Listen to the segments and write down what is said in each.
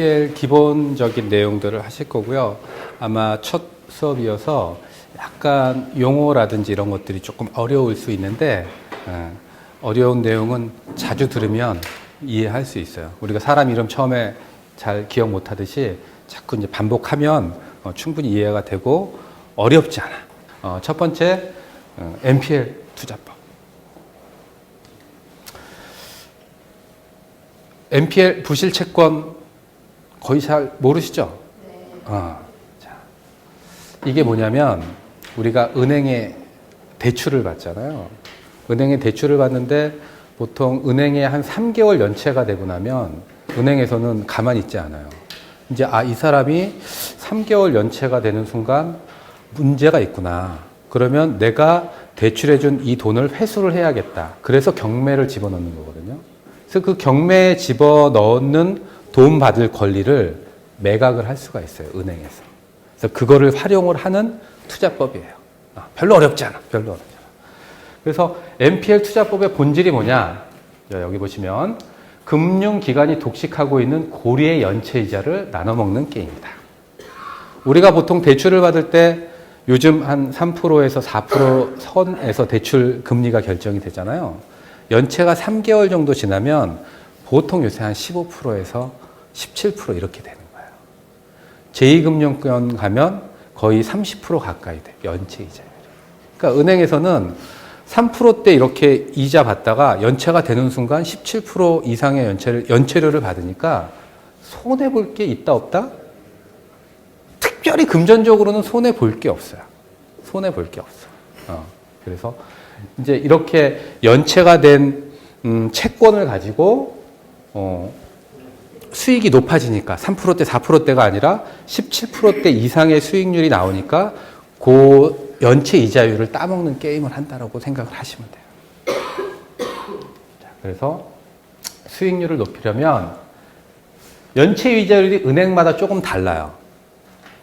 NPL 기본적인 내용들을 하실 거고요. 아마 첫 수업이어서 약간 용어라든지 이런 것들이 조금 어려울 수 있는데 어려운 내용은 자주 들으면 이해할 수 있어요. 우리가 사람 이름 처음에 잘 기억 못 하듯이 자꾸 이제 반복하면 충분히 이해가 되고 어렵지 않아. 첫 번째, NPL 투자법. NPL 부실 채권 거의 잘 모르시죠? 네. 자, 이게 뭐냐면 우리가 은행에 대출을 받잖아요. 은행에 대출을 받는데 보통 은행에 한 3개월 연체가 되고 나면 은행에서는 가만히 있지 않아요. 이제 이 사람이 3개월 연체가 되는 순간 문제가 있구나. 그러면 내가 대출해준 이 돈을 회수를 해야겠다. 그래서 경매를 집어넣는 거거든요. 그래서 그 경매에 집어넣는 돈 받을 권리를 매각을 할 수가 있어요. 은행에서. 그래서 그거를 활용을 하는 투자법이에요. 별로 어렵지 않아. 별로 어렵지 않아. 그래서 NPL 투자법의 본질이 뭐냐? 여기 보시면 금융기관이 독식하고 있는 고리의 연체이자를 나눠먹는 게임이다. 우리가 보통 대출을 받을 때 요즘 한 3%에서 4% 선에서 대출 금리가 결정이 되잖아요. 연체가 3개월 정도 지나면 보통 요새 한 15%에서 17% 이렇게 되는 거예요. 제2금융권 가면 거의 30% 가까이 돼요. 연체 이자율이. 그러니까 은행에서는 3%대 이렇게 이자 받다가 연체가 되는 순간 17% 이상의 연체료를 받으니까 손해볼 게 있다 없다? 특별히 금전적으로는 손해볼 게 없어요. 손해볼 게 없어. 그래서 이제 이렇게 연체가 된 채권을 가지고 수익이 높아지니까 3%대, 4%대가 아니라 17%대 이상의 수익률이 나오니까 그 연체 이자율을 따먹는 게임을 한다라고 생각을 하시면 돼요. 자, 그래서 수익률을 높이려면 연체 이자율이 은행마다 조금 달라요.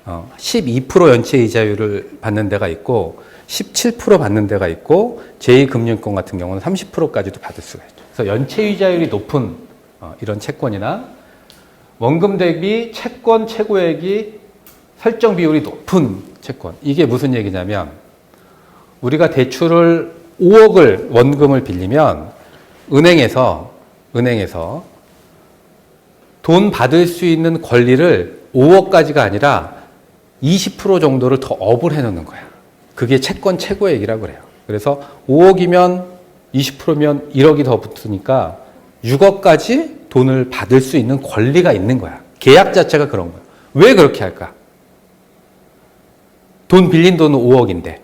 12% 연체 이자율을 받는 데가 있고 17% 받는 데가 있고 제2금융권 같은 경우는 30%까지도 받을 수가 있죠. 그래서 연체 이자율이 높은 이런 채권이나 원금 대비 채권 최고액이 설정 비율이 높은 채권. 이게 무슨 얘기냐면 우리가 대출을 5억을 원금을 빌리면 은행에서 돈 받을 수 있는 권리를 5억까지가 아니라 20% 정도를 더 업을 해놓는 거야. 그게 채권 최고액이라고 그래요. 그래서 5억이면 20%면 1억이 더 붙으니까 6억까지 돈을 받을 수 있는 권리가 있는 거야. 계약 자체가 그런 거야. 왜 그렇게 할까? 돈 빌린 돈은 5억인데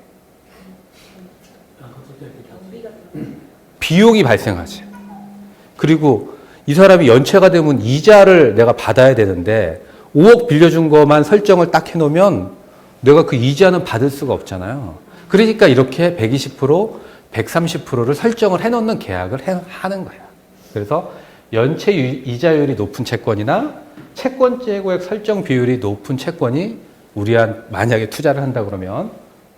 비용이 발생하지. 그리고 이 사람이 연체가 되면 이자를 내가 받아야 되는데 5억 빌려준 것만 설정을 딱 해놓으면 내가 그 이자는 받을 수가 없잖아요. 그러니까 이렇게 120%, 130%를 설정을 해놓는 계약을 하는 거예요. 그래서 연체 이자율이 높은 채권이나 채권 최고액 설정 비율이 높은 채권이 우리한 만약에 투자를 한다 그러면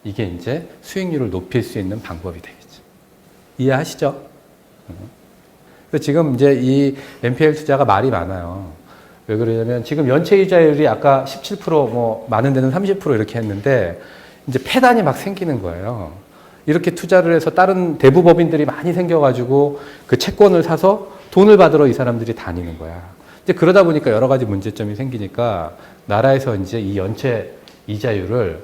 이게 이제 수익률을 높일 수 있는 방법이 되겠죠. 이해하시죠? 지금 이제 이 NPL 투자가 말이 많아요. 왜 그러냐면 지금 연체 이자율이 아까 17% 뭐 많은 데는 30% 이렇게 했는데 이제 폐단이 막 생기는 거예요. 이렇게 투자를 해서 다른 대부법인들이 많이 생겨가지고 그 채권을 사서 돈을 받으러 이 사람들이 다니는 거야. 이제 그러다 보니까 여러 가지 문제점이 생기니까 나라에서 이제 이 연체 이자율을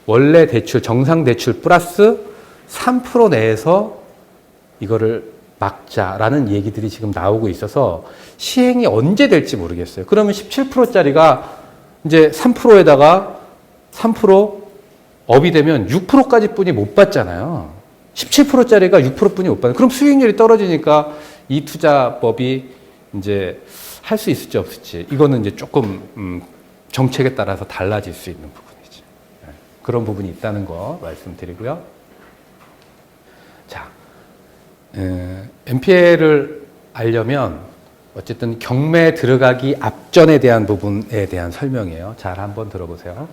원래 대출, 정상 대출 플러스 3% 내에서 이거를 막자라는 얘기들이 지금 나오고 있어서 시행이 언제 될지 모르겠어요. 그러면 17%짜리가 이제 3%에다가 3% 업이 되면 6%까지 뿐이 못 받잖아요. 17%짜리가 6% 뿐이 못 받아요. 그럼 수익률이 떨어지니까 이 투자법이 이제 할 수 있을지 없을지 이거는 이제 조금 정책에 따라서 달라질 수 있는 부분이죠. 그런 부분이 있다는 거 말씀드리고요. 자, NPL을 알려면 어쨌든 경매에 들어가기 앞전에 대한 부분에 대한 설명이에요. 잘 한번 들어보세요.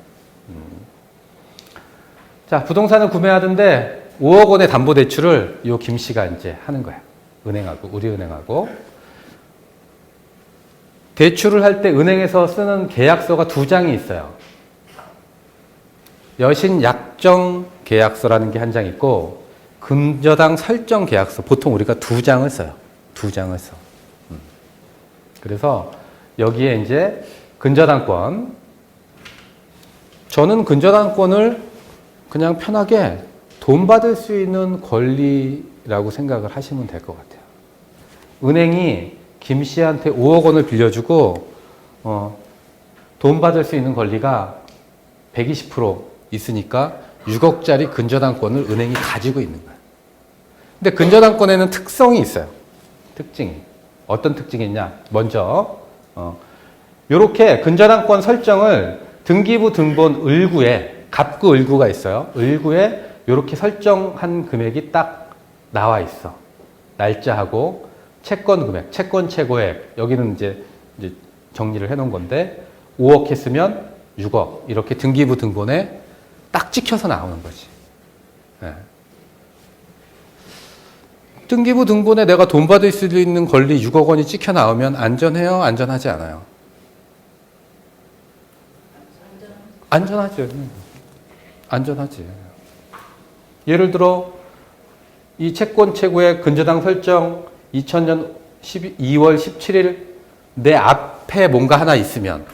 자, 부동산을 구매하던데 5억 원의 담보대출을 요 김 씨가 이제 하는 거야. 은행하고, 우리은행하고. 대출을 할 때 은행에서 쓰는 계약서가 두 장이 있어요. 여신 약정 계약서라는 게 한 장 있고 근저당 설정 계약서 보통 우리가 두 장을 써요. 두 장을 써. 그래서 여기에 이제 근저당권 저는 근저당권을 그냥 편하게 돈 받을 수 있는 권리라고 생각을 하시면 될 것 같아요. 은행이 김 씨한테 5억 원을 빌려주고 돈 받을 수 있는 권리가 120% 있으니까 6억짜리 근저당권을 은행이 가지고 있는 거예요. 근데 근저당권에는 특성이 있어요. 특징이. 어떤 특징이 있냐? 먼저 이렇게 근저당권 설정을 등기부 등본 을구에 갑구 을구가 있어요. 을구에 이렇게 설정한 금액이 딱 나와 있어. 날짜하고 채권 금액, 채권 최고액 여기는 이제 정리를 해놓은 건데 5억 했으면 6억 이렇게 등기부 등본에 딱 찍혀서 나오는 거지. 네. 등기부 등본에 내가 돈 받을 수 있는 권리 6억 원이 찍혀 나오면 안전해요? 안전하지 않아요? 안전하죠. 안전하지. 예를 들어 이 채권 최고액 근저당 설정 2000년 2월 17일 내 앞에 뭔가 하나 있으면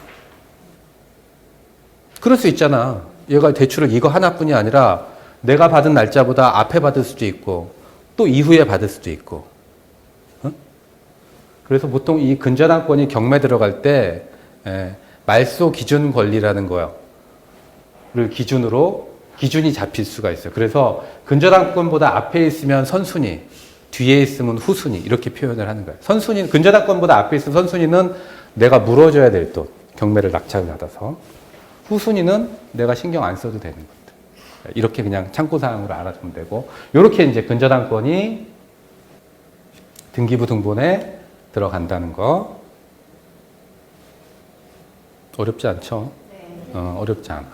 그럴 수 있잖아. 얘가 대출을 이거 하나뿐이 아니라 내가 받은 날짜보다 앞에 받을 수도 있고 또 이후에 받을 수도 있고. 그래서 보통 이 근저당권이 경매 들어갈 때 말소 기준 권리라는 거를 기준이 잡힐 수가 있어요. 그래서 근저당권보다 앞에 있으면 선순위, 뒤에 있으면 후순위 이렇게 표현을 하는 거예요. 선순위 근저당권보다 앞에 있으면 선순위는 내가 물어줘야 될 돈, 경매를 낙찰을 받아서 후순위는 내가 신경 안 써도 되는 것들. 이렇게 그냥 참고사항으로 알아두면 되고 이렇게 이제 근저당권이 등기부 등본에 들어간다는 거 어렵지 않죠? 네. 어렵지 않아.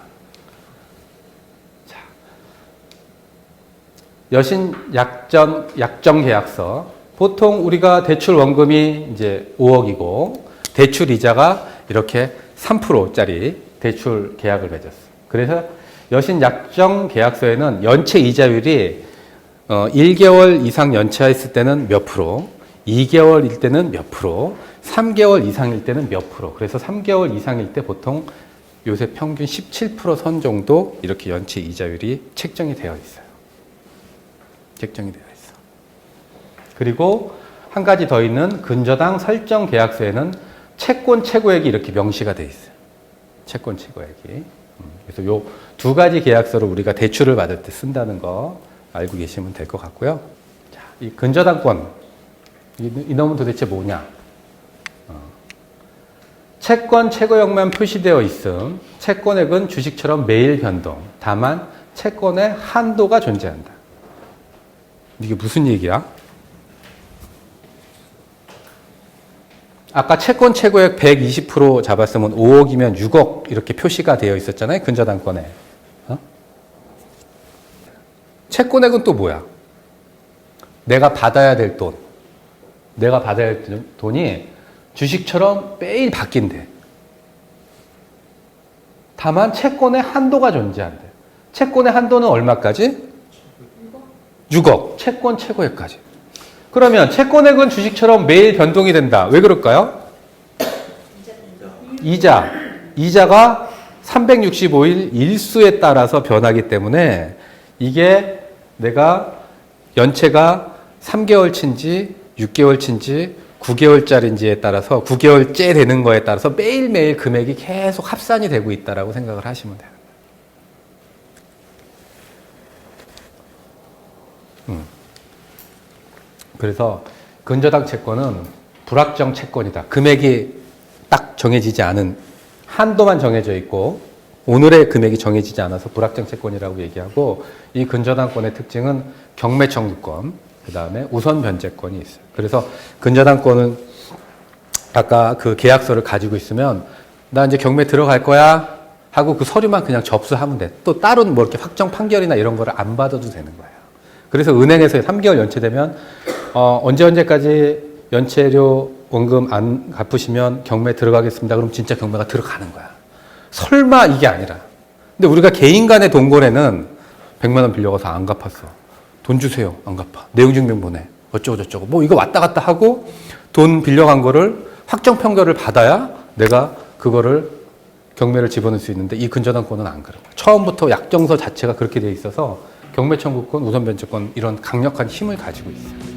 자, 여신 약정 계약서 보통 우리가 대출 원금이 이제 5억이고 대출 이자가 이렇게 3%짜리 대출 계약을 맺었어. 그래서 여신 약정 계약서에는 연체 이자율이 1개월 이상 연체했을 때는 몇 프로, 2개월일 때는 몇 프로, 3개월 이상일 때는 몇 프로. 그래서 3개월 이상일 때 보통 요새 평균 17% 선 정도 이렇게 연체 이자율이 책정이 되어 있어요. 책정이 되어 있어. 그리고 한 가지 더 있는 근저당 설정 계약서에는 채권 최고액이 이렇게 명시가 되어 있어요. 채권 최고액이. 그래서 요 두 가지 계약서를 우리가 대출을 받을 때 쓴다는 거 알고 계시면 될 것 같고요. 자, 이 근저당권 이놈은 도대체 뭐냐? 채권 최고액만 표시되어 있음. 채권액은 주식처럼 매일 변동. 다만 채권의 한도가 존재한다. 이게 무슨 얘기야? 아까 채권 최고액 120% 잡았으면 5억이면 6억 이렇게 표시가 되어 있었잖아요. 근저당권에. 채권액은 또 뭐야? 내가 받아야 될 돈. 내가 받아야 될 돈이 주식처럼 매일 바뀐대. 다만 채권의 한도가 존재한대. 채권의 한도는 얼마까지? 6억. 채권 최고액까지. 그러면 채권액은 주식처럼 매일 변동이 된다. 왜 그럴까요? 이자가 365일 일수에 따라서 변하기 때문에 이게 내가 연체가 3개월치인지 6개월치인지 9개월짜리인지에 따라서 9개월째 되는 거에 따라서 매일매일 금액이 계속 합산이 되고 있다라고 생각을 하시면 돼요. 그래서 근저당 채권은 불확정 채권이다. 금액이 딱 정해지지 않은 한도만 정해져 있고 오늘의 금액이 정해지지 않아서 불확정 채권이라고 얘기하고 이 근저당권의 특징은 경매 청구권, 그 다음에 우선 변제권이 있어요. 그래서 근저당권은 아까 그 계약서를 가지고 있으면 나 이제 경매 들어갈 거야 하고 그 서류만 그냥 접수하면 돼. 또 따로 뭐 이렇게 확정 판결이나 이런 거를 안 받아도 되는 거예요. 그래서 은행에서 3개월 연체되면 언제까지 연체료 원금 안 갚으시면 경매 들어가겠습니다. 그럼 진짜 경매가 들어가는 거야. 설마 이게 아니라. 근데 우리가 개인 간의 동거래는 100만 원 빌려가서 안 갚았어. 돈 주세요. 안 갚아. 내용증명 보내. 어쩌고저쩌고. 뭐 이거 왔다 갔다 하고 돈 빌려간 거를 확정 평결을 받아야 내가 그거를 경매를 집어넣을 수 있는데 이 근저당권은 안 그래. 처음부터 약정서 자체가 그렇게 돼 있어서 경매 청구권, 우선 변제권 이런 강력한 힘을 가지고 있어요.